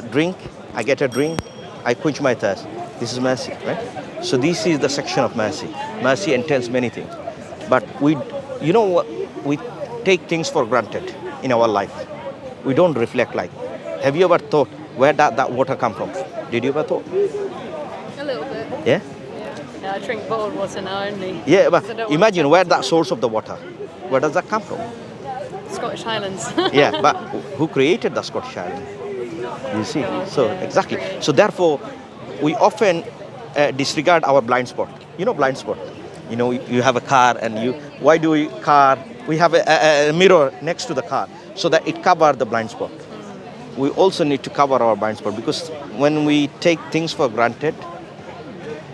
drink, I get a drink, I quench my thirst. This is mercy, right? So this is the section of mercy. Mercy entails many things. But you know what, we take things for granted in our life. We don't reflect like, have you ever thought, where did that water come from? Did you ever thought? A little bit. Yeah? Yeah, I drink bottled water now only. Yeah, but 'Cause I don't want imagine to- where that source of the water, where does that come from? Scottish Highlands. Yeah, but who created the Scottish Island? You see, God, so yeah, exactly. create. So therefore, we often disregard our blind spot. You know, blind spot. You know, you have a car, and why do we have a mirror next to the car so that it covers the blind spot. We also need to cover our blind spot, because when we take things for granted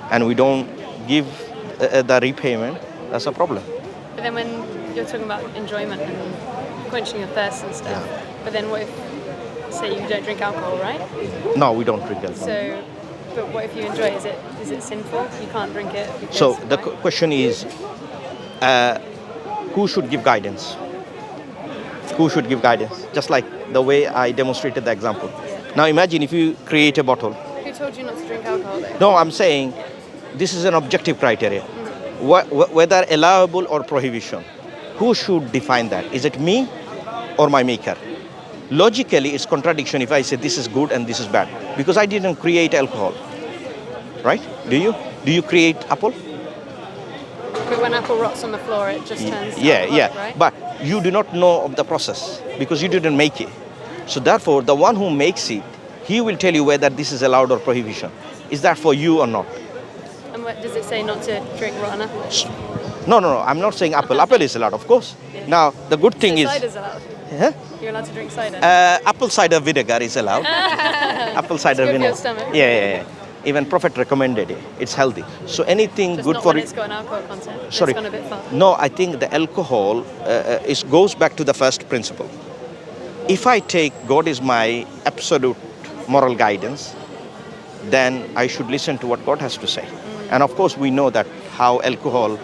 and we don't give the repayment, that's a problem. But then when you're talking about enjoyment and quenching your thirst and stuff, but then what if, say you don't drink alcohol, right? No, we don't drink alcohol. So, but what if you enjoy it? Is it sinful? You can't drink it because, So the why? question is, who should give guidance? Who should give guidance? Just like the way I demonstrated the example. Now imagine if you create a bottle. Who told you not to drink alcohol though? No, I'm saying this is an objective criteria. Whether allowable or prohibition. Who should define that? Is it me or my maker? Logically, it's contradiction if I say this is good and this is bad, because I didn't create alcohol, right? Do you? Do you create apple? But when apple rots on the floor, it just turns Yeah, alcoholic, right? But you do not know of the process because you didn't make it. So therefore, the one who makes it, he will tell you whether this is allowed or prohibition. Is that for you or not? And what, does it say not to drink rotten apples? No. I'm not saying apple. Apple is allowed, of course. Yeah. Now, the good thing So is... cider's allowed. Huh? You're allowed to drink cider. Apple cider vinegar is allowed. Apple cider It's good for your vinegar. stomach. Yeah. Even Prophet recommended it. It's healthy. So anything Just good not for when it. it's got an alcohol content. Sorry. It's gone a bit far. No, I think the alcohol goes back to the first principle. If I take God is my absolute moral guidance, then I should listen to what God has to say. And of course, we know that how alcohol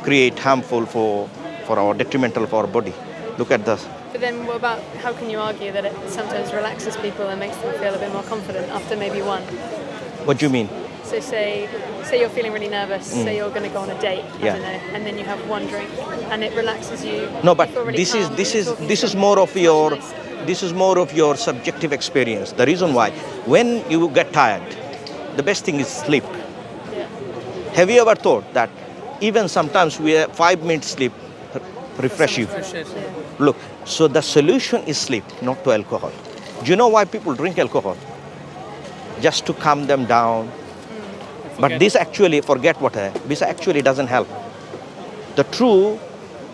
create harmful for our detrimental for our body. Look at this. But then what about, how can you argue that it sometimes relaxes people and makes them feel a bit more confident after maybe one? What do you mean? So say you're feeling really nervous, say you're going to go on a date, I Yeah. don't know, and then you have one drink and it relaxes you. No, but you feel really this calm, is you're talking this to is someone, more of it's much your nicer. this is more of your subjective experience. The reason why, when you get tired, the best thing is sleep. Yeah. Have you ever thought that even sometimes 5 minutes sleep refresh you? Look, so the solution is sleep, not to alcohol. Do you know why people drink alcohol? Just to calm them down. But this actually, forget what this actually doesn't help. The true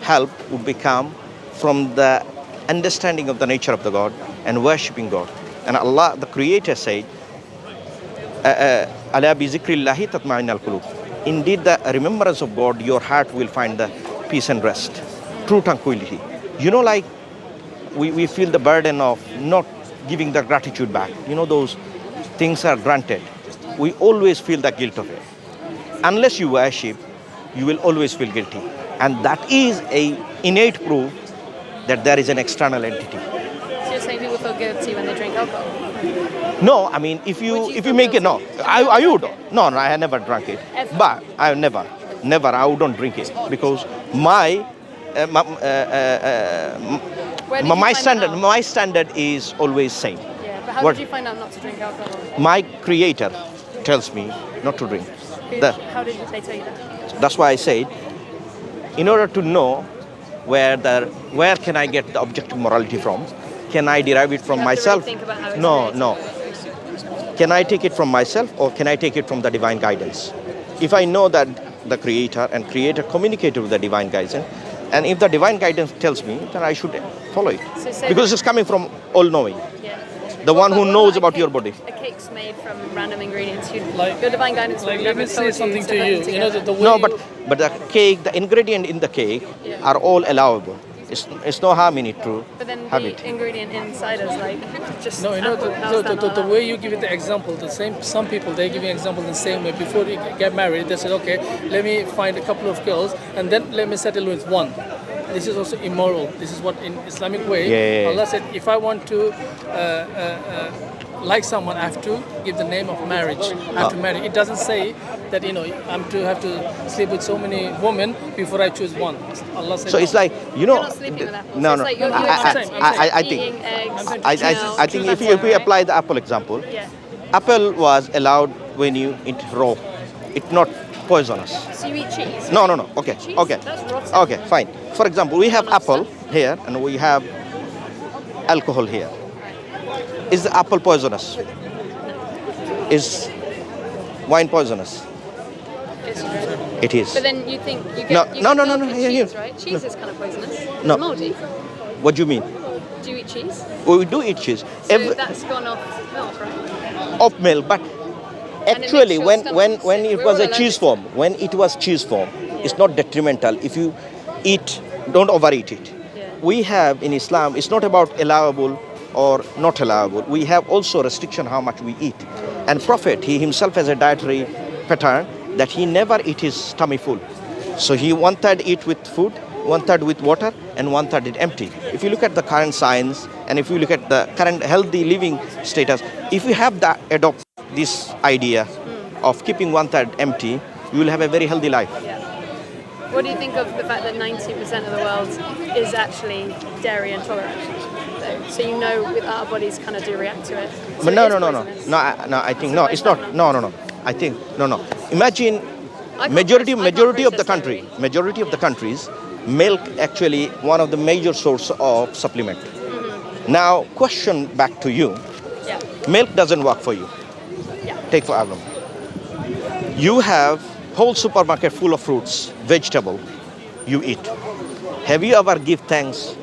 help would become from the understanding of the nature of the God and worshipping God. And Allah, the Creator, said, "Ala bi zikrillahi tatma'innul qulub." Indeed, the remembrance of God, your heart will find the peace and rest, true tranquility. You know, like we feel the burden of not giving the gratitude back. You know, those things are granted. We always feel the guilt of it. Unless you worship, you will always feel guilty. And that is a innate proof that there is an external entity. So you're saying people feel guilty when they drink alcohol? No, I mean, if Would you you if feel you make it, no, guilty? I would. No, I have never drunk it. Ever? But I have never, I wouldn't drink it because Where did you my find that out? my standard is always same. Yeah, but how What- did you find out not to drink alcohol? My Creator tells me not to drink. How did they tell you that? That's why I said, in order to know where can I get the objective morality from? Can I derive it from You have to myself? really think about how it's No. created. Can I take it from myself or can I take it from the divine guidance? If I know that the Creator communicated with the divine guidance, and if the divine guidance tells me, then I should follow it. So say Because it's coming from all-knowing. Yeah. The one who What knows a about your cake- body. A cake's made from random ingredients. Like- Your divine guidance Like, would let never me say told something to to put you. them You know, together. the way No, you- but the cake, the ingredient in the cake Yeah. are all allowable. It's no harm in it to But then have the it. ingredient inside is like just No, you know, apple. How's that not the allowed? way you give it the example, the same. Some people they give you example the same way. Before they get married, they said, okay, let me find a couple of girls and then let me settle with one. This is also immoral. This is what in Islamic way Yeah. Allah said, if I want to like someone, I have to give the name of marriage. I have to marry. It doesn't say that I'm to have to sleep with so many women before I choose one. Allah said So it's no. like, You're not sleeping with apples. no, It's no. like you're I think eating eggs. I think if we apply the apple example, Yeah. apple was allowed when you eat raw. It's not poisonous. So you eat cheese? No. Okay. Cheese? Okay. That's rotten. Okay. Fine. For example, we have Not apple here and we have alcohol here. Is the apple poisonous? Is wine poisonous? It's true. It is. But then you think you get No, you no, get no, no, milk no, with here, cheese, here. right? Cheese is kind of poisonous. No. It's moldy. What do you mean? Do you eat cheese? We do eat cheese. So that's gone off milk, right? Of milk, but And it actually makes your when stomach when sick. it We're was all a cheese allergic. form, when it was cheese form, it's not detrimental if you eat, don't overeat it. Yeah. We have in Islam, it's not about allowable or not allowable. We have also restriction how much we eat. And Prophet, he himself has a dietary pattern that he never eat his tummy full. So he 1/3 eat with food, 1/3 with water, and 1/3 it empty. If you look at the current science, and if you look at the current healthy living status, if you have that adopt this idea of keeping 1/3 empty, you will have a very healthy life. Yeah. What do you think of the fact that 90% of the world is actually dairy intolerant? So you know with our bodies kind of do react to it. So But it no, is no, no, no, poisonous. no, I think no, Why it's is that not. not? No. I think no. Imagine I can't majority of the process country, dairy. majority of the countries, milk actually one of the major source of supplement. Now, question back to you: Yeah. milk doesn't work for you. Yeah. Take for example, you have whole supermarket full of fruits, vegetable, you eat. Have you ever give thanks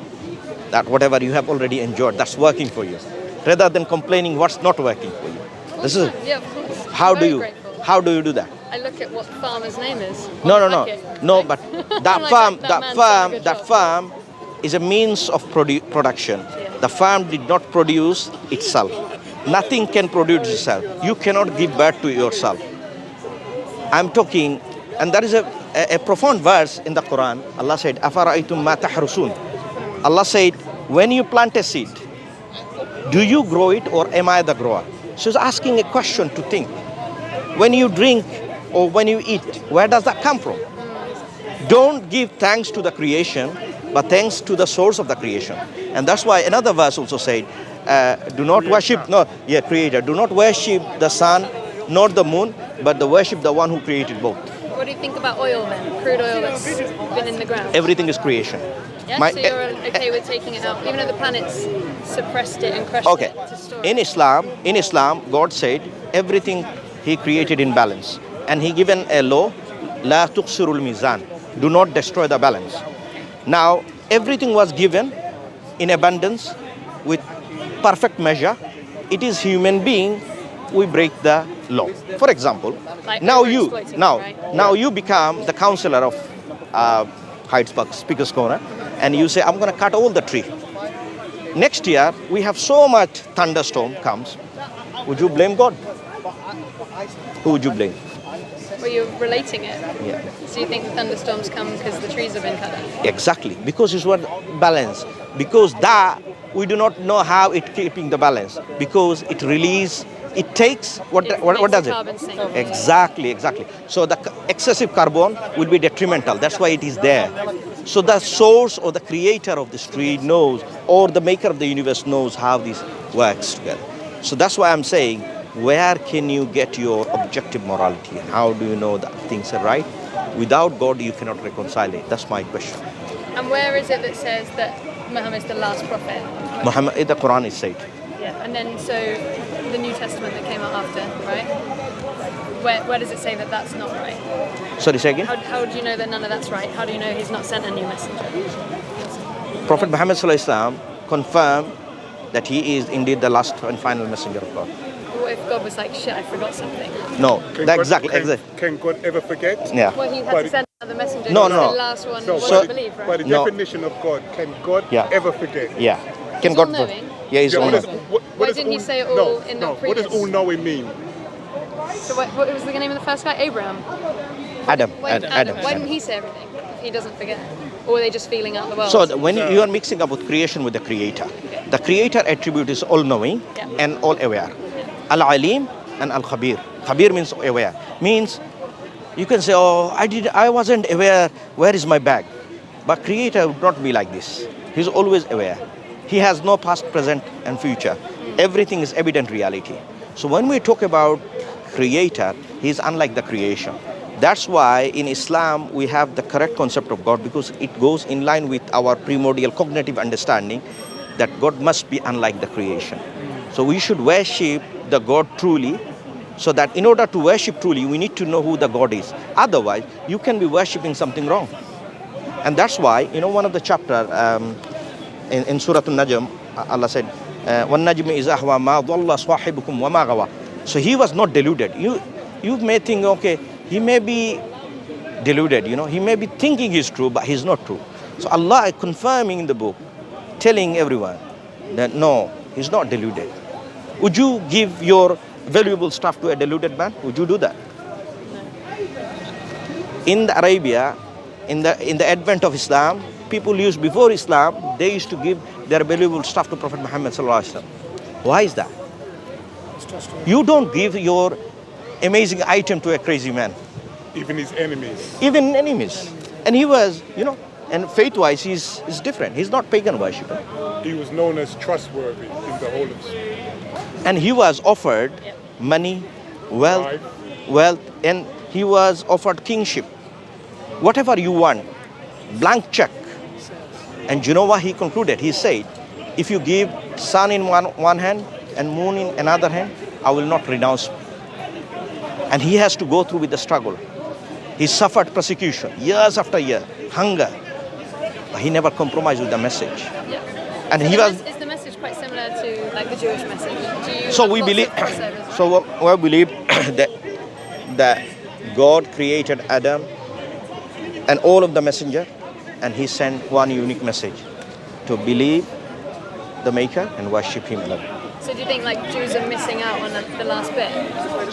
that whatever you have already enjoyed, that's working for you, rather than complaining what's not working for you? This is Yeah, of course. how I'm do very you grateful. how do you do that? I look at what the farmer's name is. No, Like, but I'm that like, farm, that man's done a good job. farm is a means of production. Yeah. The farm did not produce itself. Nothing can produce itself. You cannot give birth to yourself. I'm talking, and there is a profound verse in the Quran. Allah said, "Afara'aytum ma tahrusun." Allah said, when you plant a seed, do you grow it or am I the grower? So he's asking a question to think. When you drink or when you eat, where does that come from? Don't give thanks to the creation, but thanks to the source of the creation. And that's why another verse also said, do not worship, creator. Do not worship the sun, nor the moon, but the worship the one who created both. What do you think about oil then? Crude oil that's been in the ground? Everything is creation. Yeah, My- so you're okay with taking it out, even though the planet's suppressed it and crushed Okay. it to store In it? Islam, God said everything He created in balance, and He given a law, la tuqsirul mizan, do not destroy the balance. Now everything was given in abundance with perfect measure. It is human being we break the law. For example, Like now you overexploiting, now right? now you become the counselor of Hyde Park Speaker's Corner, and you say I'm going to cut all the tree. Next year we have so much thunderstorm comes. Would you blame God? Who would you blame? Well, you're relating it. Yeah. So you think the thunderstorms come because the trees have been cut down? Exactly, because it's what balance. Because that we do not know how it keeping the balance. Because it release, it takes what It what makes does the it? carbon sink. Exactly. So the excessive carbon will be detrimental. That's why it is there. So the source or the creator of this tree knows, or the maker of the universe knows how this works together. So that's why I'm saying, where can you get your objective morality? How do you know that things are right? Without God, you cannot reconcile it. That's my question. And where is it that says that Muhammad is the last prophet? Muhammad, the Quran is said. Yeah. And then so the New Testament that came out after, right? Where does it say that that's not right? Sorry, say again? How do you know that none of that's right? How do you know he's not sent a new messenger? Prophet Muhammad Sallallahu Alaihi Wasallam confirmed that he is indeed the last and final messenger of God. What if God was like, shit, I forgot something? No, Can that God- exactly. Can God ever forget? Yeah. Well, he had But- to send another messenger. No, He was no. the last one No, who So- wouldn't believe, right? by the No. definition of God, can God Yeah. ever forget? Yeah. Can He's God? all-knowing. Yeah, he's Yeah, all what does, knowing. Why does didn't he say it no, all in the no, what does previous- all-knowing mean? So what was the name of the first guy? Abraham. Adam. Adam. Why didn't he say everything if he doesn't forget? Or were they just feeling out the world? So when you are mixing up with creation with the creator, the creator attribute is all knowing Yeah. and all aware. Al-Alim and Al-Khabir. Khabir means aware. Means you can say, oh, I wasn't aware, where is my bag? But Creator would not be like this. He's always aware. He has no past, present, and future. Everything is evident reality. So when we talk about Creator, He's unlike the creation. That's why in Islam we have the correct concept of God, because it goes in line with our primordial cognitive understanding that God must be unlike the creation. So we should worship the God truly, so that in order to worship truly, we need to know who the God is. Otherwise, you can be worshipping something wrong. And that's why, one of the chapter in Surah Al-Najm, Allah said, وَالنَّجْمِ إِذَا هَوَى مَا ضَلَّ صَاحِبُكُمْ وَمَا غَوَى. So he was not deluded. You may think, okay, he may be deluded, he may be thinking he's true, but he's not true. So Allah is confirming in the book, telling everyone that no, he's not deluded. Would you give your valuable stuff to a deluded man? Would you do that? In the Arabia, in the advent of Islam, people used, before Islam, they used to give their valuable stuff to Prophet Muhammad sallallahu alaihi wasallam. Why is that? You don't give your amazing item to a crazy man. Even his enemies. Even enemies. And he was, and faith-wise, he's different. He's not pagan worshipper. He was known as trustworthy in the whole of And he was offered money, wealth, and he was offered kingship. Whatever you want, blank check. And you know what he concluded? He said, if you give sun in one hand and moon in another hand, I will not renounce. And he has to go through with the struggle. He suffered persecution, years after year, hunger. But he never compromised with the message. Yeah. And So he was. Is the message quite similar to like the Jewish message? Do you So have we lots believe. of crossovers, right? So we believe that God created Adam and all of the messenger, and He sent one unique message: to believe the Maker and worship Him alone. So do you think like Jews are missing out on the last bit?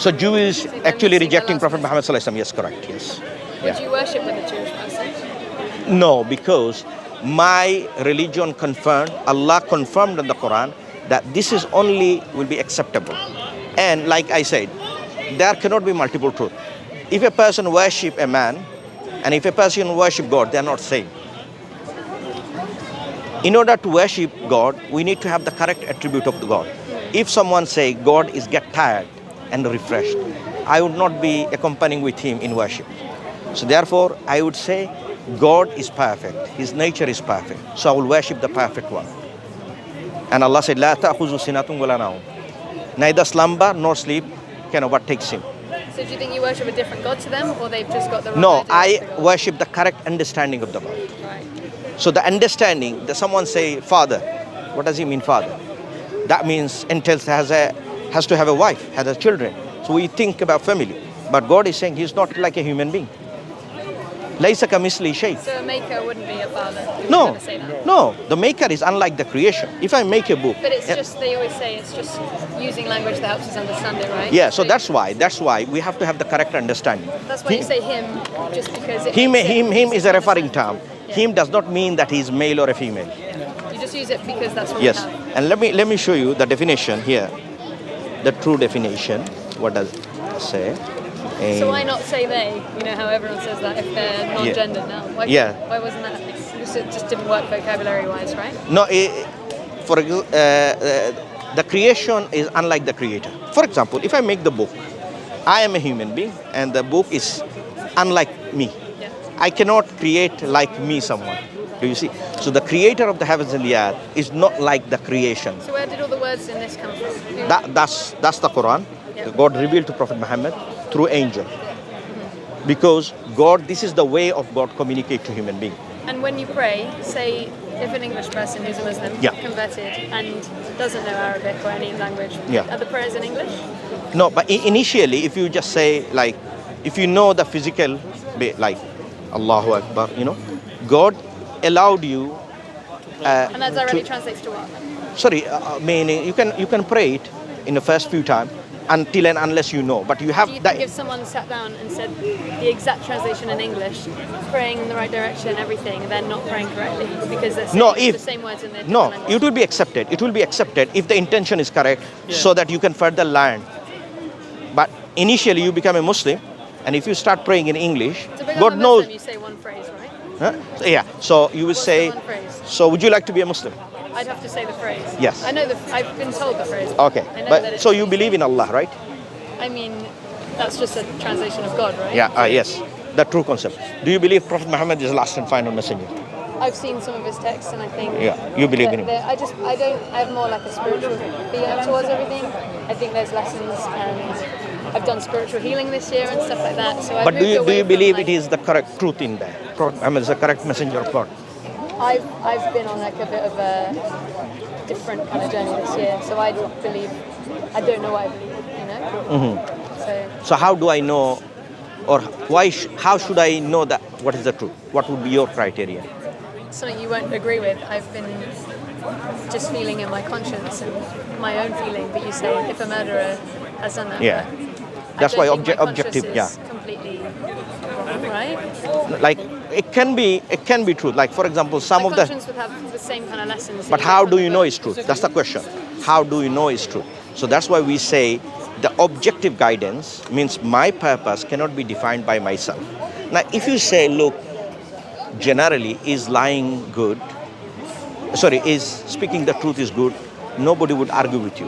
So Jew is So they're actually missing the rejecting last Prophet message. Muhammad sallallahu alaihi wasallam. Yes, correct. Yes. Would you worship with the Jewish message? No, because my religion confirmed, Allah confirmed in the Quran that this is only will be acceptable. And like I said, there cannot be multiple truth. If a person worship a man and if a person worship God, they are not same. In order to worship God, we need to have the correct attribute of the God. If someone say God is get tired and refreshed, I would not be accompanying with him in worship. So therefore, I would say God is perfect. His nature is perfect. So I will worship the perfect one. And Allah said, "La ta'khuzu sinatun wala nawm." Neither slumber nor sleep can overtake him. So do you think you worship a different God to them, or they've just got the wrong No, idea of I the God? worship the correct understanding of the God. Right. So the understanding, that someone say father, what does he mean father? That means entails has to have a wife, has a children. So we think about family. But God is saying he's not like a human being. Laysa kamisli shay. So a maker wouldn't be a father. You were No, gonna say that. no, the maker is unlike the creation. If I make a book, But it's just, they always say it's just using language that helps us understand it, right? yeah, so that's why we have to have the correct understanding. That's why you say him, just because it Him makes it is easy a to referring understand. term. Yeah. Him does not mean that he is male or a female. You just use it because that's what Yes, we have. and let me show you the definition here, the true definition. What does it say? So why not say they? You know how everyone says that if they're non-gendered now. Why, Yeah. Why wasn't that? It just didn't work vocabulary-wise, right? No, the creation is unlike the creator. For example, if I make the book, I am a human being, and the book is unlike me. Yeah. I cannot create like me someone. Do you see? So the creator of the heavens and the earth is not like the creation. So where did all the words in this come from? That's the Quran. Yeah. God revealed to Prophet Muhammad through angel. Because God, this is the way of God communicate to human being. And when you pray, say if an English person who's a Muslim Yeah. converted and doesn't know Arabic or any language, Yeah. are the prayers in English? No, but initially, if you just say like, if you know the physical bit, like Allahu Akbar, God allowed you. And that directly translates to what? Meaning you can pray it in the first few times, until and unless you know. But you have Do you that. think if someone sat down and said the exact translation in English, praying in the right direction, everything, they're not praying correctly because they're saying No, the if same words in their no, different language? it will be accepted. It will be accepted if the intention is correct, so that you can further learn. But initially, you become a Muslim, and if you start praying in English, To become God a knows. Muslim, you say one phrase, right? Huh? So, yeah. So you will What's say. the one phrase? So would you like to be a Muslim? I'd have to say the phrase. Yes. I know I've been told the phrase. Okay. I know But that so you believe in Allah, right? I mean, that's just a translation of God, right? Yeah. Yes. The true concept. Do you believe Prophet Muhammad is the last and final messenger? I've seen some of his texts, and I think. Yeah. You believe in him. I have more like a spiritual feeling towards everything. I think there's lessons, and I've done spiritual healing this year and stuff like that. So I've But moved do you away from, believe like, it is the correct truth in there? Prophet Muhammad is the correct messenger of God. I've been on like a bit of a different kind of journey this year, so I don't know what I believe, you know. So how do I know, or how should I know that what is the truth? What would be your criteria? Something you won't agree with. I've been just feeling in my conscience and my own feeling, but you say if a murderer has done that. Yeah. but That's I why don't think my objective. conscience Yeah. is completely wrong, right? Like it can be true. Like for example, some My of the. conscience would have the same kind of lessons. But that how get do from you the know book. it's truth? That's the question. How do you know it's true? So that's why we say the objective guidance means my purpose cannot be defined by myself. Now, if you say, look, generally, is lying good? Sorry, is speaking the truth is good? Nobody would argue with you,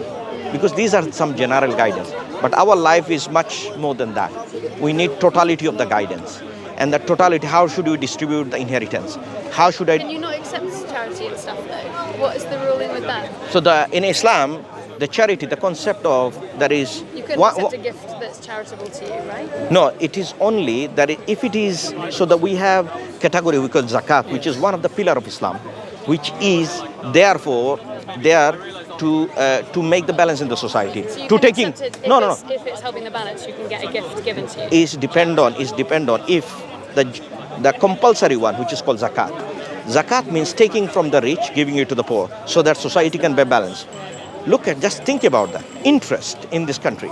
because these are some general guidance. But our life is much more than that. We need totality of the guidance, and that totality. How should we distribute the inheritance? How should I? Can you not accept charity and stuff though? What is the ruling with that? So in Islam, the charity, the concept of that is. You couldn't accept a gift that's charitable to you, right? No, it is only that if it is, so that we have category we call zakat, which is one of the pillar of Islam, which is therefore there to make the balance in the society. So you To can taking accept it no. if it's helping the balance, you can get a gift given to you. Is depend on if the compulsory one, which is called zakat. Zakat means taking from the rich, giving it to the poor, so that society can be balanced. Just think about that. Interest in this country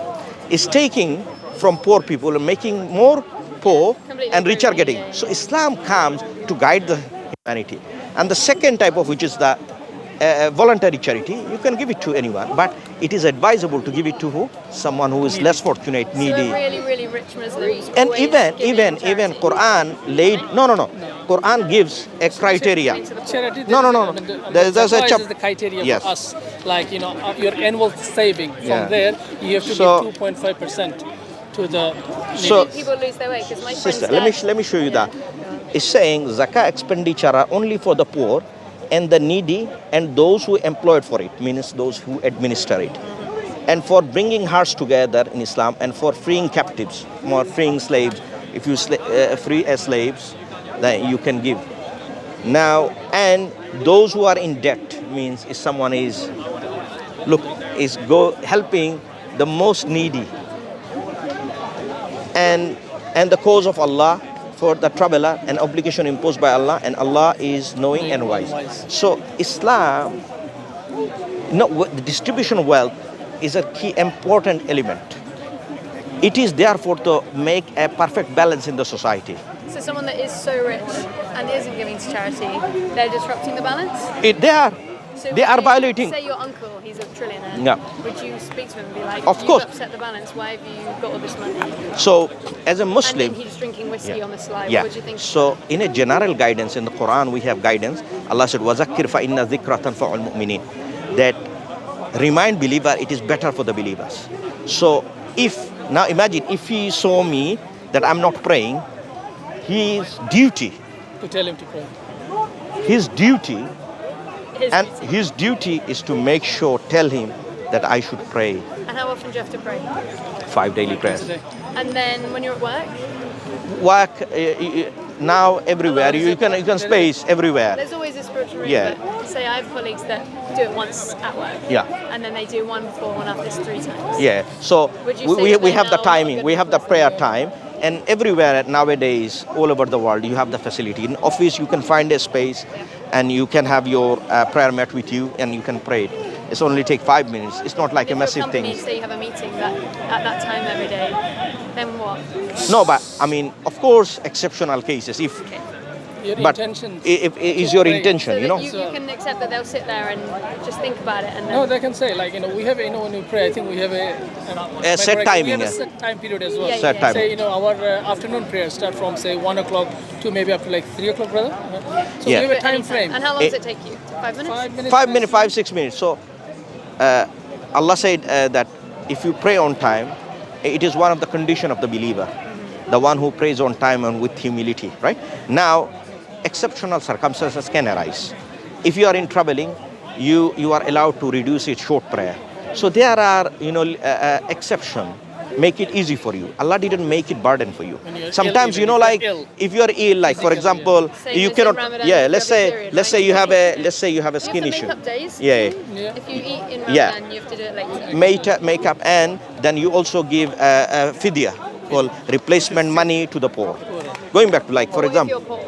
is taking from poor people and making more poor Completely and rich are agree with you, getting. yeah, So Islam comes to guide the humanity. And the second type of, which is the voluntary charity, you can give it to anyone, but it is advisable to give it to who? Someone who is less fortunate, So needy. a really, really rich Muslims And always even giving charity. Quran laid no. Quran gives a criteria. Giving to the poor. Charity. No. There's a Zakah chap- is the criteria Yes. for us. Like your annual saving. From Yeah. there, you have to So- give 2.5% to the. So- People lose their way because my friend's Sister, dad. let me show you that. It's saying zakah expenditure are only for the poor and the needy and those who employed for it, means those who administer it. And for bringing hearts together in Islam, and for freeing captives, more freeing slaves. If you free as slaves, then you can give. Now, and those who are in debt, means if someone is helping the most needy, and the cause of Allah, for the traveler, an obligation imposed by Allah, and Allah is knowing and wise. So Islam, the distribution of wealth is a key important element. It is therefore to make a perfect balance in the society. So someone that is so rich and isn't giving to charity, they're disrupting the balance. So They are violating. Say your uncle, he's a trillionaire. Yeah. Would you speak to him and be like, Of you've course. upset the balance, why have you got all this money? So as a And Muslim, then he's drinking whiskey on the sly. yeah. What would you think? So in a general guidance in the Quran, we have guidance. Allah said, وَذَكِّرْ فَإِنَّ ذِكْرَ تَنْفَعُ الْمُؤْمِنِينَ. That remind believer, it is better for the believers. So now imagine if he saw me that I'm not praying, his duty, To tell him to pray. His his duty is to make sure, tell him that I should pray And how often do you have to pray? 5 daily prayers. Today. And then when you're at work, Work now everywhere. You can space everywhere. there's always a spiritual reason. Yeah. But say I have colleagues that do it once at work. Yeah. And then they do one before, one after, 3 times. Yeah. So Would you say we that have the they're now timing. good We have the enough? prayer time. And everywhere nowadays, all over the world, you have the facility. In office, you can find a space, and you can have your prayer mat with you, and you can pray it. It's only take 5 minutes. It's not like a If your massive thing. company say you have a meeting at that time every day, then what? No, but I mean, of course, exceptional cases. If Your but intention. if is your Right. intention, So you that know. you can accept that they'll sit there and just think about it and then. No, they can say like we have when we pray. I think we have A set timing, We have a yeah. set time period as well. Yeah, Set time. Say our afternoon prayers start from say 1 o'clock to maybe up to like 3 o'clock, brother. So Yeah. we have a But time anytime. frame. And how long does it take you? 5 minutes? 5 minutes. 5 minutes, 5-6 minutes. So Allah said that if you pray on time, it is one of the condition of the believer, the one who prays on time and with humility, right? Now, exceptional circumstances can arise. If you are in traveling, you are allowed to reduce it short prayer. So there are exception. Make it easy for you. Allah didn't make it burden for you. When you're Sometimes ill, even like if you're ill. if you are ill, like for Physically, example, Same you as in cannot. Ramadan, Yeah, if let's you have a say period, let's say right? you have a You skin have to issue. make up days. Yeah. Yeah. If you eat in Yeah. Ramadan, you have to do it later. Make up, and then you also give a fidya, called replacement money to the poor. Going back to like for Or example, if you're poor.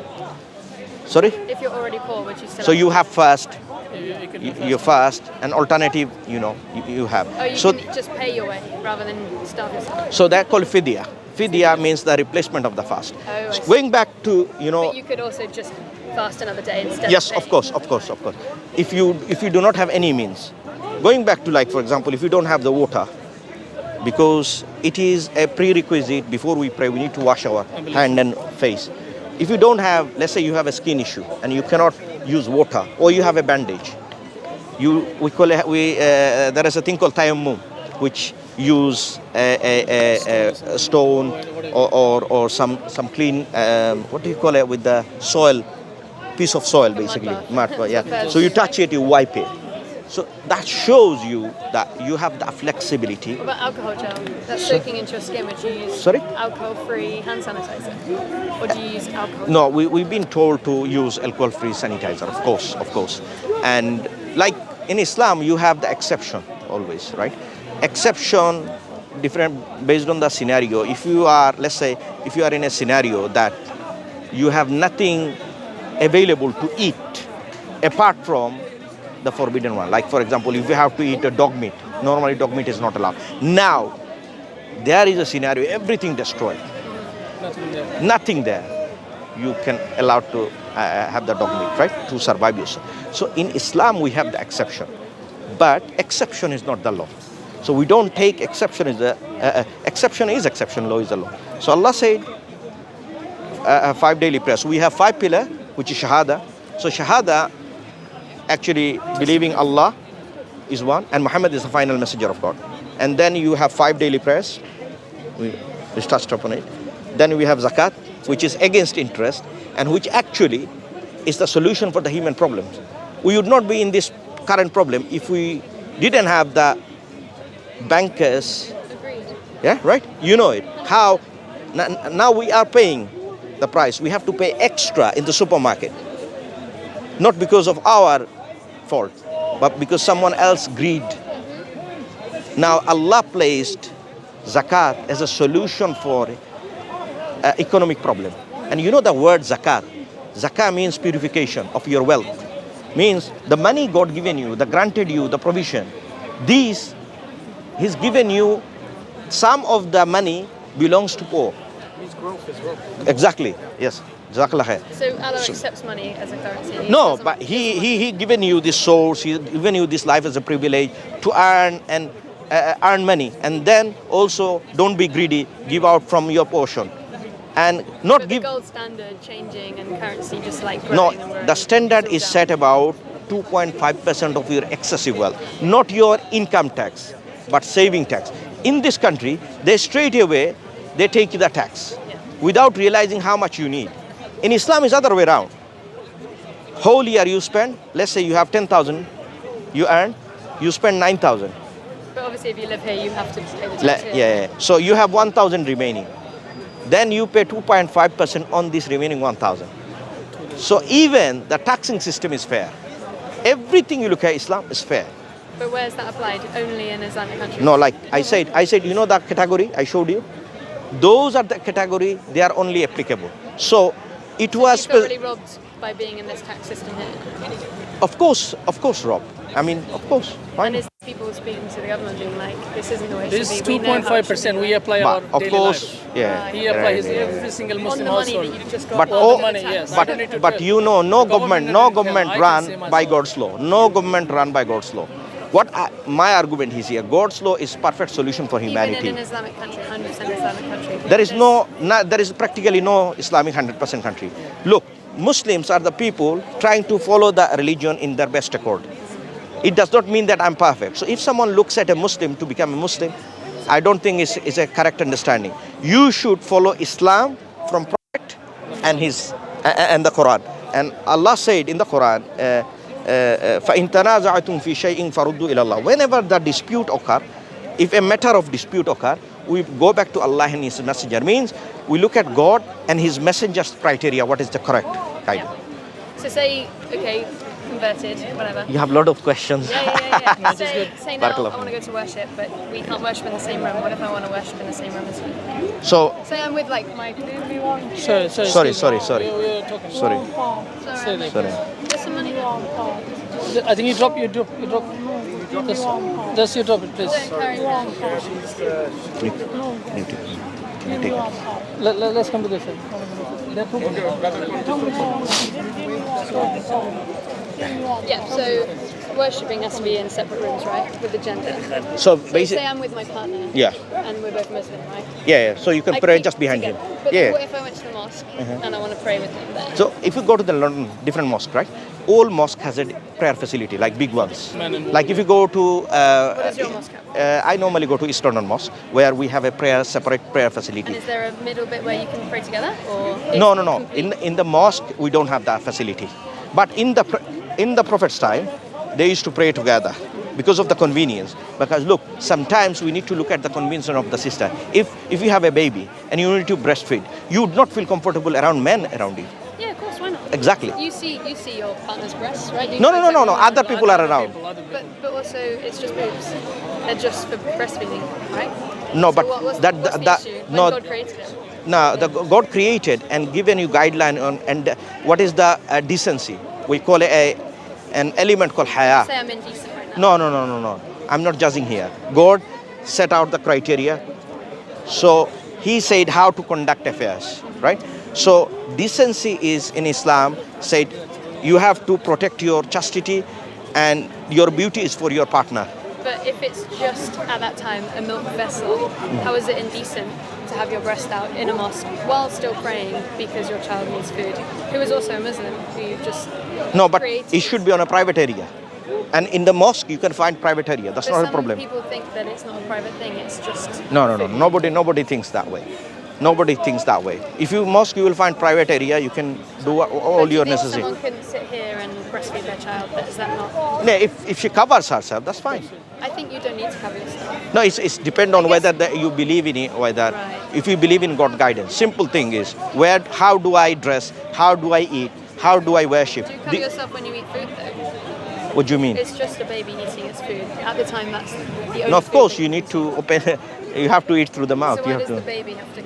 sorry. If you're already poor, would you still? So you have fast, You can do you fast, an alternative, you have. Oh, you So can just pay your way rather than starve yourself. so they're called fidya. Fidya means the replacement of the fast. Oh, I see. Going back to But you could also just fast another day instead. yes, of of course. If you do not have any means, going back to like for example, if you don't have the water, because it is a prerequisite before we pray, we need to wash our hand and face. If you don't have, let's say you have a skin issue and you cannot use water, or you have a bandage, there is a thing called tayammum, which use a stone or some clean what do you call it, with the soil, piece of soil basically, mud, yeah. So you touch it, you wipe it. So that shows you that you have the flexibility. What about alcohol gel? That's soaking into your skin. Would you use Sorry? alcohol-free hand sanitizer? Or do you use alcohol? No, we've been told to use alcohol-free sanitizer, of course. And like in Islam, you have the exception always, right? Exception, different based on the scenario. If you are, let's say, if you are in a scenario that you have nothing available to eat apart from the forbidden one. Like for example, if you have to eat a dog meat, normally dog meat is not allowed. Now, there is a scenario, everything destroyed. nothing there. Nothing there. You can allow to have the dog meat, right? To survive yourself. So in Islam, we have the exception. But exception is not the law. So we don't take exception as exception is exception, law is the law. So Allah said 5 daily prayers. We have 5 pillars, which is shahada. So shahada, actually believing Allah is one, and Muhammad is the final messenger of God. And then you have 5 daily prayers. We touched upon it. Then we have zakat, which is against interest, and which actually is the solution for the human problems. We would not be in this current problem if we didn't have the bankers. Agreed. Yeah, right? You know it. How now we are paying the price. We have to pay extra in the supermarket. Not because of our fault, but because someone else greed. Now Allah placed zakat as a solution for economic problem. And you know the word zakat. Zakat means purification of your wealth. Means the money God given you, the granted you, the provision. These, He's given you, some of the money belongs to poor. Means growth as well. Exactly, yes. Jazakallah khair. So Allah accepts money as a currency. He No, doesn't- but he given you this source, he given you this life as a privilege to earn and earn money, and then also don't be greedy, give out from your portion, and not But the give. gold standard changing and currency just like No, growing and growing. the standard It's all is down. set about 2.5% of your excessive wealth, not your income tax, but saving tax. In this country, they straight away they take the tax without realizing how much you need. In Islam, it's other way around. Whole year you spend, let's say you have 10,000, you earn, you spend 9,000. But obviously, if you live here, you have to pay the tax here. Yeah. So you have 1,000 remaining. Then you pay 2.5% on this remaining 1,000. So even the taxing system is fair. Everything you look at Islam is fair. But where's that applied? Only in Islamic countries? No, like I said, you know that category I showed you? Those are the category, they are only applicable. So it was, You feel really robbed by being in this tax system here. of course, Rob. I mean, of course, why And not? is people speaking to the government being like, this isn't the way it This should is be. We know how it should 2.5%. be We done. apply But our of daily course, life. yeah. He applies right, every single On Muslim the money household. that you've just got. But from all oh, the money, tax. yes. I but don't need to but tell. you know, no The government government, no doesn't tell. government I can run say by myself. God's law. No government run by God's law. My argument is here: God's law is perfect solution for Even humanity. in an Islamic country, 100% Islamic country. There is there is practically no Islamic 100% country. Look, Muslims are the people trying to follow the religion in their best accord. It does not mean that I'm perfect. So if someone looks at a Muslim to become a Muslim, I don't think it's a correct understanding. You should follow Islam from Prophet and and the Quran. And Allah said in the Quran, فَإِن تَنَازَعْتُمْ فِي شَيْءٍ فَرُدُّوا إِلَى اللَّهِ. Whenever the dispute occur, if a matter of dispute occur, we go back to Allah and His Messenger. Means we look at God and His Messenger's criteria. What is the correct guidance? So say, okay, converted, whatever. You have a lot of questions. Yeah. Say now Barakallah. I want to go to worship, but we can't worship in the same room. What if I want to worship in the same room as you? So Say I'm with like my... Sorry. Sorry. We're talking. Sorry. Sorry. Sorry. There's some money. I think you drop. Just you drop it, please. Don't carry me. Can you take it? Let's come to this side. Yeah, so worshipping has to be in separate rooms, right? With the gender. So So basically, say I'm with my partner. yeah. And we're both Muslim, right? Yeah. So you can I pray keep just behind him. together. But Yeah. what if I went to the mosque and I want to pray with him there? So if you go to the London different mosque, right? All mosque has a prayer facility, like big ones. Like if you go to, What does your mosque have? I normally go to East London Mosque, where we have a separate prayer And facility. is there a middle bit where you can pray together? Or No. it's complete? In the mosque, we don't have that facility. But in the Prophet's time, they used to pray together because of the convenience. Because look, sometimes we need to look at the convenience of the sister. If you have a baby and you need to breastfeed, you would not feel comfortable around men around you. Yeah, of course, why not? Exactly. You see your partner's breasts, right? You No. know exactly what- Other people are around. But also, it's just boobs. They're just for breastfeeding, right? No, So but what's that the issue when no. God created it? No, God created and given you guideline on and what is the decency. We call it an element called haya. Say I'm indecent right now. No. I'm not judging here. God set out the criteria. So He said how to conduct affairs, right? So decency is in Islam said you have to protect your chastity and your beauty is for your partner. But if it's just at that time a milk vessel, how is it indecent to have your breast out in a mosque while still praying because your child needs food? Who is also a Muslim, who you just No, but created. it should be on a private area. And in the mosque you can find private area. That's But not a some problem. people think that it's not a private thing, it's just No. Nobody thinks that way. Nobody thinks that way. If you mosque, you will find private area. You can do all But do you your think necessary. someone couldn't sit here and breastfeed their child? Is that not? No, if she covers herself, that's fine. I think you don't need to cover yourself. No, it's depend on I whether guess- you believe in it, whether Right. if you believe in God guidance. Simple thing is how do I dress? How do I eat? How do I worship? Do you cover yourself when you eat food though? What do you mean? It's just a baby eating its food. At the time, that's the only No, of food course that you need to open. You have to eat through the mouth. So You why have does to. the baby have to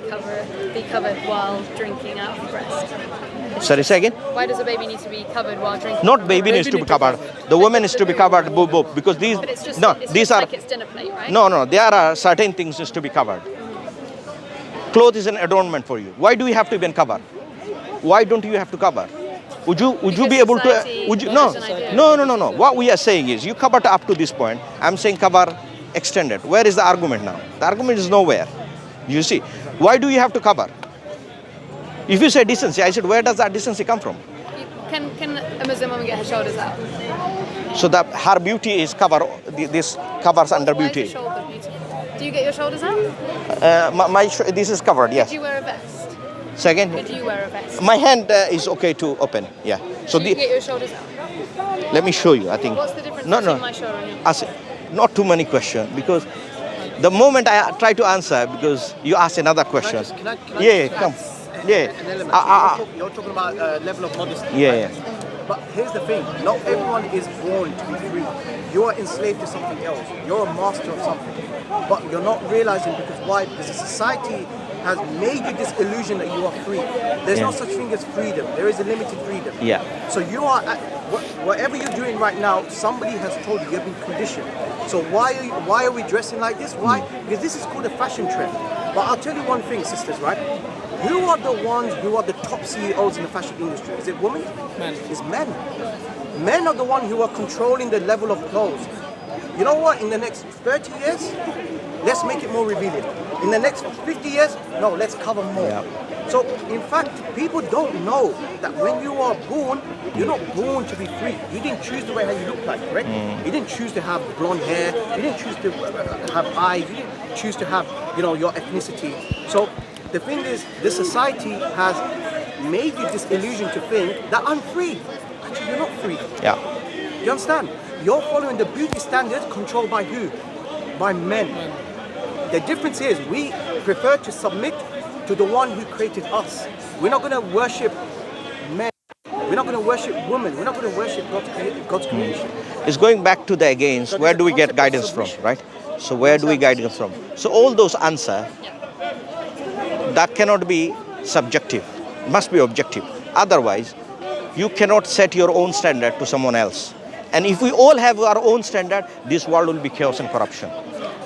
be covered while drinking out of the breast? Sorry, say again. Why does a baby need to be covered while drinking? Not from the baby breast? needs to be covered. The woman needs to be covered. Boop, because these. But it's just No, it's these just are. like it's dinner plate, right? No. There are certain things needs to be covered. Clothes is an adornment for you. Why do you have to even cover? Why don't you have to cover? Would you Because be able to? society Would you? has an idea. No. What we are saying is you covered up to this point. I'm saying cover extended. Where is the argument now? The argument is nowhere. You see, why do you have to cover? If you say decency, I said where does that decency come from? Can a Muslim woman get her shoulders out? So that her beauty is this covers under Why is beauty. your shoulder beautiful? Do you get your shoulders out? This is covered. Yes. Do you wear a vest? Second, Or do you wear a vest? my hand is okay to open. Yeah. So Do you get your shoulders out? let me show you. I think. What's the difference No. between my shoulder and yours? Ask, not too many questions because the moment I try to answer because you ask another question. Can I Yeah, just come. add Yeah. An element. You're talking about level of modesty. Yeah. right? But here's the thing: not everyone is born to be free. You are enslaved to something else. You're a master of something, but you're not realizing because why? Because the society has made you this illusion that you are free. There's no such thing as freedom. There is a limited freedom. Yeah. So you are whatever you're doing right now, somebody has told you you've been conditioned. So why are we dressing like this? Why? Because this is called a fashion trend. But I'll tell you one thing, sisters, right? Who are the ones who are the top CEOs in the fashion industry? Is it women? Men. It's men. Men are the ones who are controlling the level of clothes. You know what? In the next 30 years, let's make it more revealing. In the next 50 years, no, let's cover more. Yeah. So, in fact, people don't know that when you are born, you're not born to be free. You didn't choose the way how you look like, correct? You didn't choose to have blonde hair. You didn't choose to have eyes. You didn't choose to have, your ethnicity. So, the thing is, the society has made you this illusion to think that I'm free. Actually, you're not free. Yeah. You understand? You're following the beauty standards controlled by who? By men. The difference is we prefer to submit to the one who created us. We're not going to worship men. We're not going to worship women. We're not going to worship God's creation. It's going back to the against. So Where there's do a we get concept of guidance from, submission. right? So where do we guidance from? So all those answer that cannot be subjective, must be objective. Otherwise, you cannot set your own standard to someone else. And if we all have our own standard, this world will be chaos and corruption.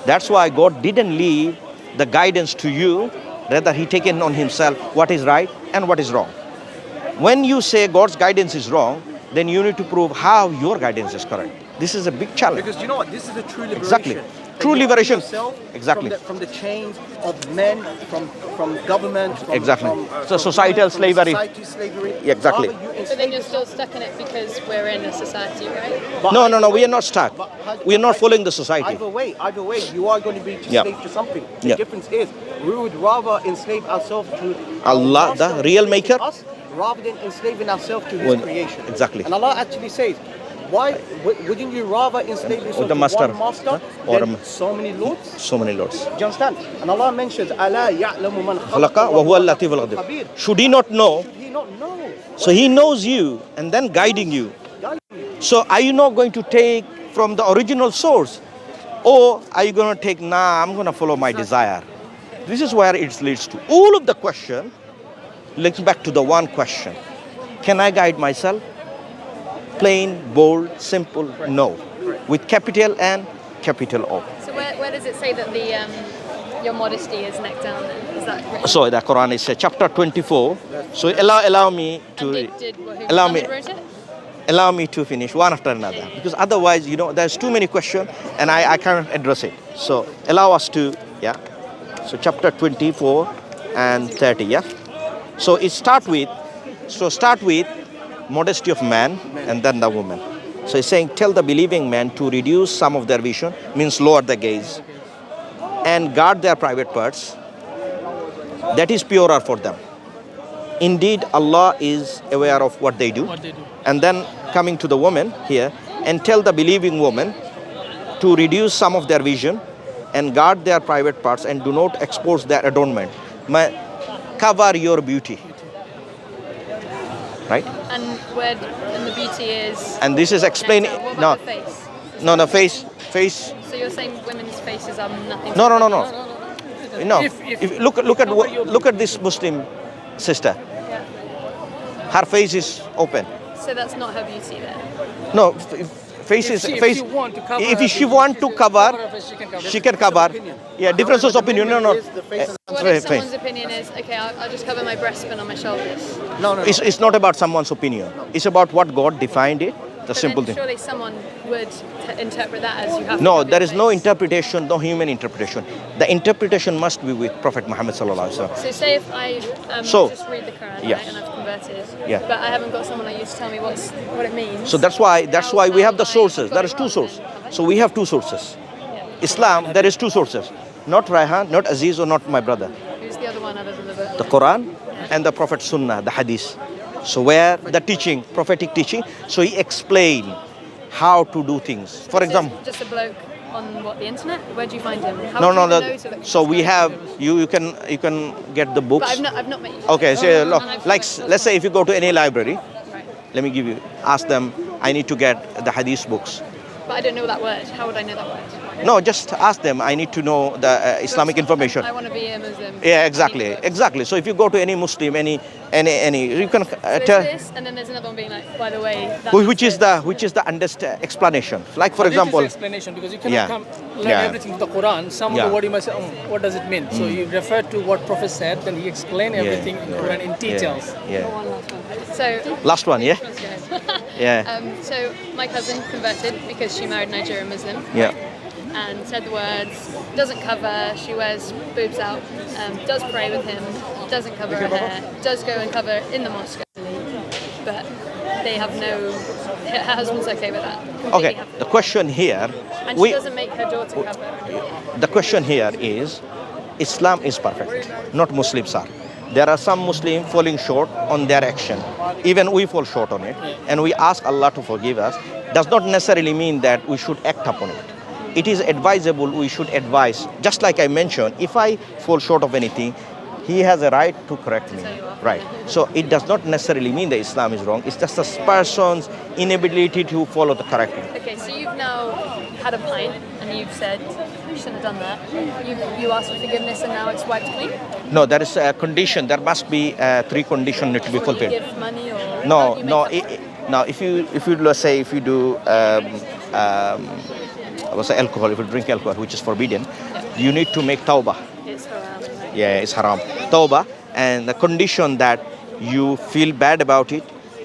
That's why God didn't leave the guidance to you, rather He taken on Himself what is right and what is wrong. When you say God's guidance is wrong, then you need to prove how your guidance is correct. This is a big challenge. Because you know what? This is a true liberation. Exactly. That True you free liberation. yourself Exactly. From the chains of men, from government, from, Exactly. from, So from societal women, from slavery. Society slavery. Yeah, exactly. Rather you But then enslave you're still yourself. stuck in it because we're in a society, right? But No, we are not stuck. We are not following the society. Either way, you are going to be Yeah. enslaved to something. The Yeah. difference is we would rather enslave ourselves to Allah, our master the who real created maker. us, rather than enslaving ourselves to His Well, creation. exactly. And Allah actually says, why wouldn't you rather enslave yourself the to master, one master or than a- so many lords? So many lords. Do you understand? And Allah mentions, "Ala ya'lamu man خلق khalaqa وهو wa huwa اللطيف al-latiful الخبير. khabir." Should he not know? Should He not know? So He knows you and then guiding you. Guide you. So are you not going to take from the original source? Or are you going to take, I'm going to follow my desire? This is where it leads to. All of the question leads back to the one question. Can I guide myself? Plain, bold, simple, no. With capital N, capital O. So where does it say that your modesty is neck down then? Is that written? So the Quran is chapter 24. So allow me to And did who allow me wrote it? allow me to finish one after another, because otherwise, there's too many questions and I can't address it. So allow us to, So chapter 24 and 30, So start with modesty of man and then the woman. So it's saying, tell the believing man to reduce some of their vision, means lower the gaze, and guard their private parts. That is purer for them. Indeed, Allah is aware of what they do. What they do. And then coming to the woman here, and tell the believing woman to reduce some of their vision and guard their private parts and do not expose their adornment. Cover your beauty. Right? And the beauty is. And this is explaining. What No, about the face? no, the face. So you're saying women's faces are nothing? No. No. If Look at this Muslim sister. Yeah. Her face is open. So that's not her beauty then. No, face is If face. she want to cover If her she face, want to cover, her face, she can cover. Yeah, differences of opinion. No. What if someone's opinion is, okay, I'll just cover my breast but not my shoulders? No. It's not about someone's opinion. It's about what God defined it. The But simple then thing. surely someone would interpret that as you have to No, cover there your is no face. interpretation, no human interpretation. The interpretation must be with Prophet Muhammad sallallahu alaihi wasallam. So say if I So- just read the Quran Yes. right, and I've converted, Yeah. but I haven't got someone like you to tell me what it means. So that's why we have the How sources. I There got is it two wrong sources. then, have I? So we have two sources. Islam, there is two sources. Not Raihan, not Aziz, or not my brother. Who's the other one other than the book? The Quran and the Prophet Sunnah, the Hadith. So where the teaching, prophetic teaching, so he explained how to do things. For This is example, just a bloke on the internet. Where do you find him? How no, do you no. know to look So for we this guy? have you can get the books. But I've not met you. Okay, so And I've like met- let's say if you go to any library, Right. let me give you, ask them, I need to get the Hadith books. But I don't know that word. How would I know that word? No, just ask them. I need to know the Islamic information. I want to be a Muslim. Yeah, I exactly, need books. exactly. So if you go to any Muslim, any, you can So there's tell this, and then there's another one being like, by the way, that which means is this. the explanation. Like for But this is example, explanation, because you cannot Yeah. come learn Yeah. everything to the Quran. Some of Yeah. the word you might say, what does it mean? So you refer to what Prophet said, then he explained everything in Quran in details. Yeah. One last one. So Last one, yeah, let's go. yeah, So my cousin converted because she married a Nigerian Muslim. yeah. And said the words, doesn't cover, she wears boobs out, does pray with him, doesn't cover her hair, does go and cover in the mosque, but they have no, her husband's okay with that. Completely Okay. happy. The question here, And she doesn't make her daughter cover. the question here is, Islam is perfect, not Muslims are. There are some Muslims falling short on their action. Even we fall short on it, and we ask Allah to forgive us. Does not necessarily mean that we should act upon it. It is advisable, we should advise. Just like I mentioned, if I fall short of anything, he has a right to correct me. Right. So it does not necessarily mean that Islam is wrong. It's just a person's inability to follow the correct way. Okay, so you've now had a pint and you've said, you shouldn't have done that. You asked for forgiveness and now it's wiped clean? No, there is a condition. There must be three conditions need to be Will you fulfilled. give money or... No, you no. make Now, if you let's say if you do I was say alcohol, if you drink alcohol, which is forbidden, you need to make tawbah. It's haram, right? Yeah, it's haram. Tawbah, and the condition that you feel bad about it,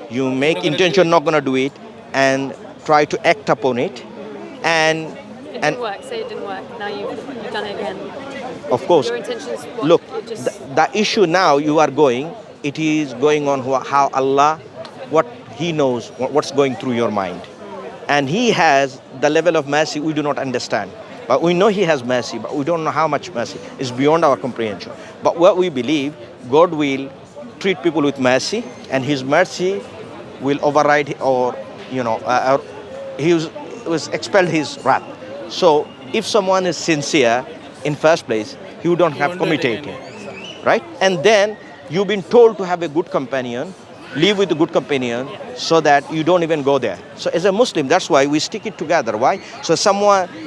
you make intention not gonna do it, and try to act upon it, and It didn't work, say it didn't work, now you've done it again. of course, Your intentions, what? look, You just, the issue now you are going, it is going on how Allah, what He knows, what's going through your mind. And He has the level of mercy we do not understand. But we know He has mercy, but we don't know how much mercy. It's beyond our comprehension. But what we believe, God will treat people with mercy, and His mercy will override, or He was expelled His wrath. So if someone is sincere in first place, he would not have won't do it committed again. it, right? And then you've been told to have a good companion, live with a good companion, so that you don't even go there. So as a Muslim, that's why we stick it together. Why? So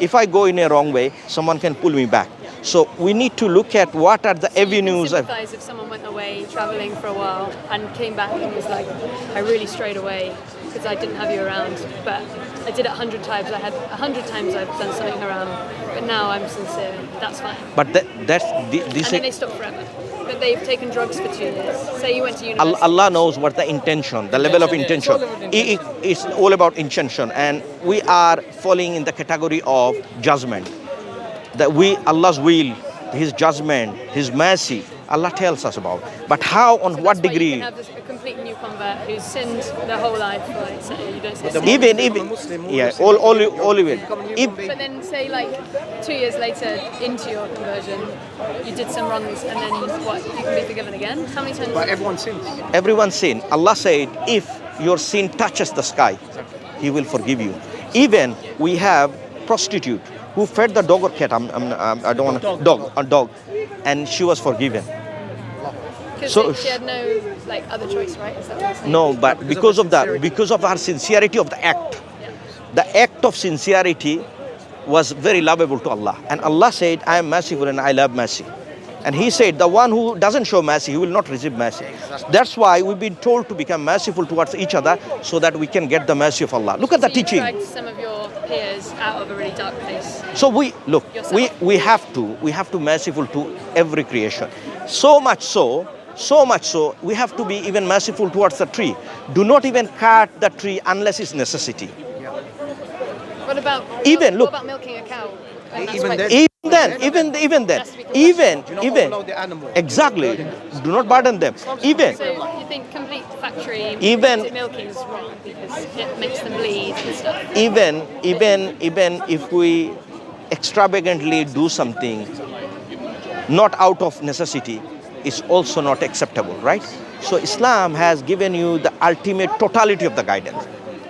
if I go in a wrong way, someone can pull me back. So we need to look at what are the avenues. You can sympathize if someone went away traveling for a while and came back and was like, I really strayed away because I didn't have you around, but I did it 100 times. I had 100 times I've done something around, but now I'm sincere. That's fine. But this And then they stop forever. But they've taken drugs for 2 years. Say you went to university. Allah knows what the intention, the level of intention. It's all about intention, and we are falling in the category of judgment. That Allah's will, His judgment, His mercy, Allah tells us about. But how, on what That's why degree? you can have a complete new convert who's sinned their whole life. Like, so you don't say sin. Even Yeah, all even. But then say like 2 years later into your conversion, you did some wrongs and then what, you can be forgiven again? How many times? But everyone sins. Everyone sin. Allah said, if your sin touches the sky, He will forgive you. Even we have prostitute who fed the dog or cat. I don't want a dog, and she was forgiven. Because So- she had no like other choice, right? Is that what you're saying? No, but because of our sincerity of the act, the act of sincerity was very lovable to Allah. And Allah said, I am merciful and I love mercy. And He said, the one who doesn't show mercy, he will not receive mercy. That's why we've been told to become merciful towards each other so that we can get the mercy of Allah. Look at the So you teaching. dragged some of your peers out of a really dark place. So we Yourself. we have to merciful to every creation. So much so, we have to be even merciful towards the tree. Do not even cut the tree unless it's necessity. What about Even, look- What about milking a cow? And that's Even why- then- Even then, Has to be even Do not overload the animal. exactly. Do not burden them. Even So you think complete factory Even- milking is wrong because it makes them bleed and stuff? even if we extravagantly do something not out of necessity, it's also not acceptable, right? So Islam has given you the ultimate totality of the guidance,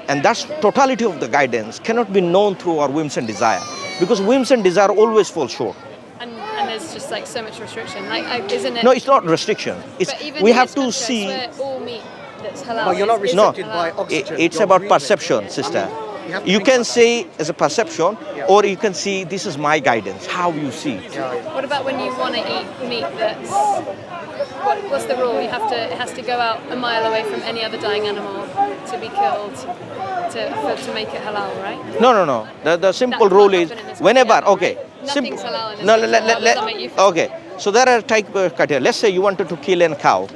and that totality of the guidance cannot be known through our whims and desire, because whims and desire always fall short. And there's just like so much restriction. Like, isn't it? No, it's not restriction. It's But even we in have this to country, I see. swear all meat that's halal. But you're not is restricted halal. by oxygen. It's You're about breathing. perception, sister. have to You think can about say as a perception, Yeah. or you can see this is my guidance, how you see it. What about when you want to eat meat that's what's the rule? It has to go out a mile away from any other dying animal to be killed to make it halal, right? No. The simple That rule can't is happen in this whenever, country, okay. right? Nothing's halal in this No, country. How does that make you feel? okay. So there are type of criteria. Let's say you wanted to kill a cow.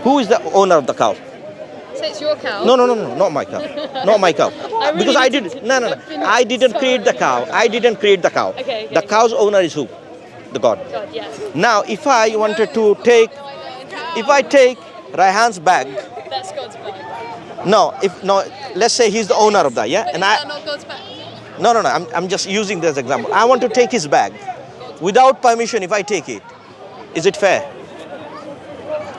Who is the owner of the cow? So it's your cow. No, not my cow. Not my cow. I really Because I need did to- no. I've been I didn't so create the cow. I didn't create the cow. Okay. The cow's owner is who? The God. God, yeah. Now, if I wanted to take, if I take Raihan's bag, That's God's bag. no, let's say he's the owner of that, yeah, But and is that not God's bag? no, I'm just using this example. I want to take his bag, without permission. If I take it, is it fair?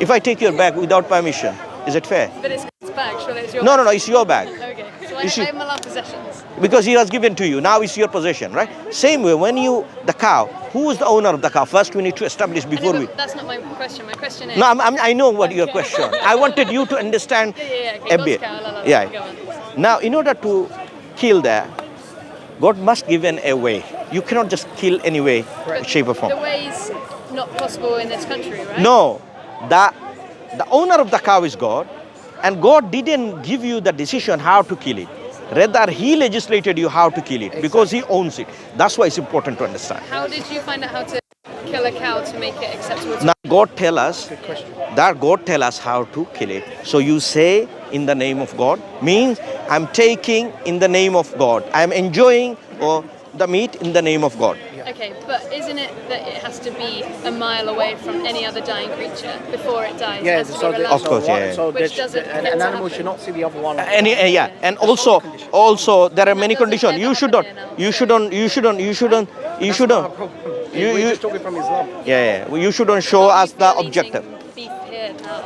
If I take your bag without permission, is it fair? But it's God's bag, surely it's your No, bag. it's your bag. Okay, so You see- I'm allowed possessions. Because he has given to you. Now it's your possession, right? Same way, when the cow, who is the owner of the cow? First, we need to establish I know, before we. but that's not my question. My question is. No, I know what your Okay. question. I wanted you to understand Yeah, okay. a God's bit. cow, la, la, la, Yeah. go on. Now, in order to kill that, God must give a way. You cannot just kill any way, shape or form. The way's not possible in this country, right? No, the owner of the cow is God, and God didn't give you the decision how to kill it. Rather, He legislated you how to kill it because He owns it. That's why it's important to understand. How did you find out how to kill a cow to make it acceptable to Now, God tell us how to kill it. So you say in the name of God means I'm taking in the name of God. I'm enjoying the meat in the name of God. Okay, but isn't it that it has to be a mile away from any other dying creature before it dies? Yeah, It has to be so, reliable. Of course, yeah. So Which doesn't an get to animal happen. should not see the other one. Yeah, and also there are many doesn't conditions. ever You should happen not. here now, You so- shouldn't. That's not a problem. We're just talking from Islam. Yeah. You shouldn't show Are us you the still objective. eating beef here now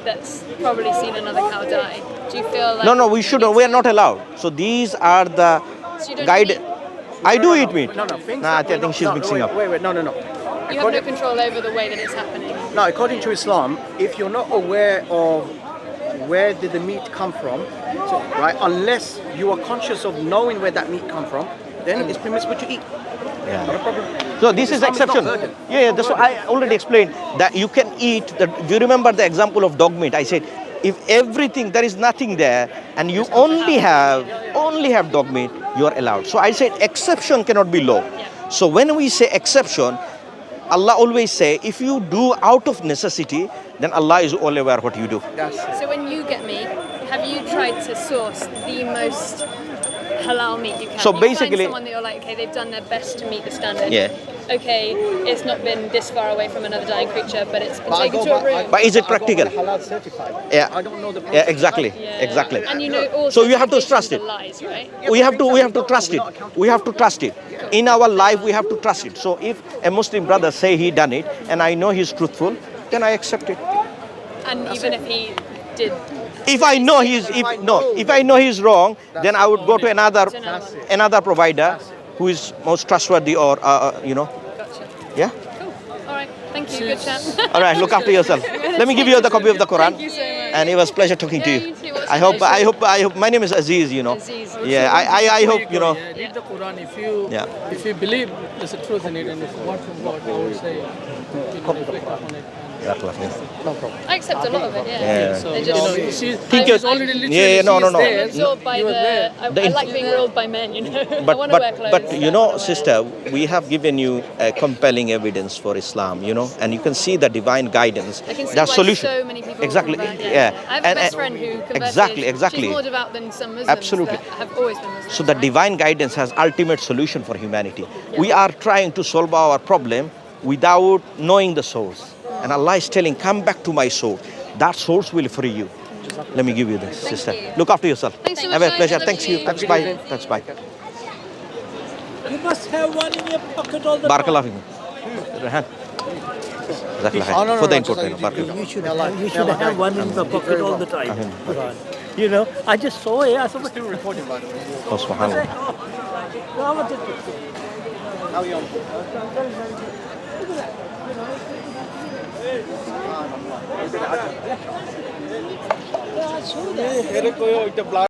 that's probably seen another cow die. Do you feel like No, we you shouldn't. need We are to- not allowed. So these are the So you don't guide. eat meat? I do eat meat. No, things Nah, I that we're think not- she's no, mixing up. Wait, no. You have no According- control over the way that it's happening. No, according to Islam, if you're not aware of where did the meat come from, right, unless you are conscious of knowing where that meat come from, then it's permissible to eat. Yeah. Not a problem. So this is Islam is not exception. burden. Yeah, that's what I already explained that you can eat. Do you remember the example of dog meat? I said, if everything there is nothing there, and you only have dog meat, you are allowed. So I said exception cannot be law. So when we say exception, Allah always say if you do out of necessity, then Allah is all aware what you do. So when you get meat, have you tried to source the most halal meat you can? So You basically- find someone that you're like, okay, they've done their best to meet the standard. Yeah. Okay, it's not been this far away from another dying creature, but it's been taken to a room. But is it practical? Halal certified. Yeah. I don't know the Yeah, exactly. Yeah. Exactly. And you know also So you have to implications trust of it. lies, right? We have to trust it. We have to trust it. In our life, we have to trust it. So if a Muslim brother say he done it, and I know he's truthful, then I accept it. And even if he did, If I know he's wrong, then I would go to another provider who is most trustworthy or gotcha. yeah. Cool. All right. Thank you. Good chat. All right, look after yourself. Let me give you the copy of the Quran. Thank you so much. And it was a pleasure talking to Yeah, you. you too. What's I your hope, name? my name is Aziz, Aziz. Yeah, I hope, Yeah, read the Quran. If you believe there's a truth in it and it's word from God, I would say reflect upon it. I accept a lot of it. Yeah. Yeah. So, I just, she's already literally Yeah, no, she's no. there. I'm absorbed by You were there. I like being ruled by men. You know. I want to wear clothes. But you know, sister, we have given you compelling evidence for Islam, and you can see the divine guidance. I can see the why solution. so many people Exactly. convert, Yeah. I have a best friend who converted. Exactly. She's more devout than some Muslims Absolutely. that have always been Muslims. So the right? divine guidance has ultimate solution for humanity. We are trying to solve our problem without knowing the source. And Allah is telling, come back to my source. That source will free you. Let me give you this, sister. you. Look after yourself. Thanks so Have much, a pleasure. guys. Thanks you. Thanks, bye. Thanks, bye. You must have one in your pocket all the Barakallah time. fikum. Rehan. Jazakallah Oh, no, khair. For the no, import. just- Barakallah. You should have one in the pocket all the time. Quran. You know, I just saw it. I saw Still recording, by the way. Oh, subhanallah. How are you on?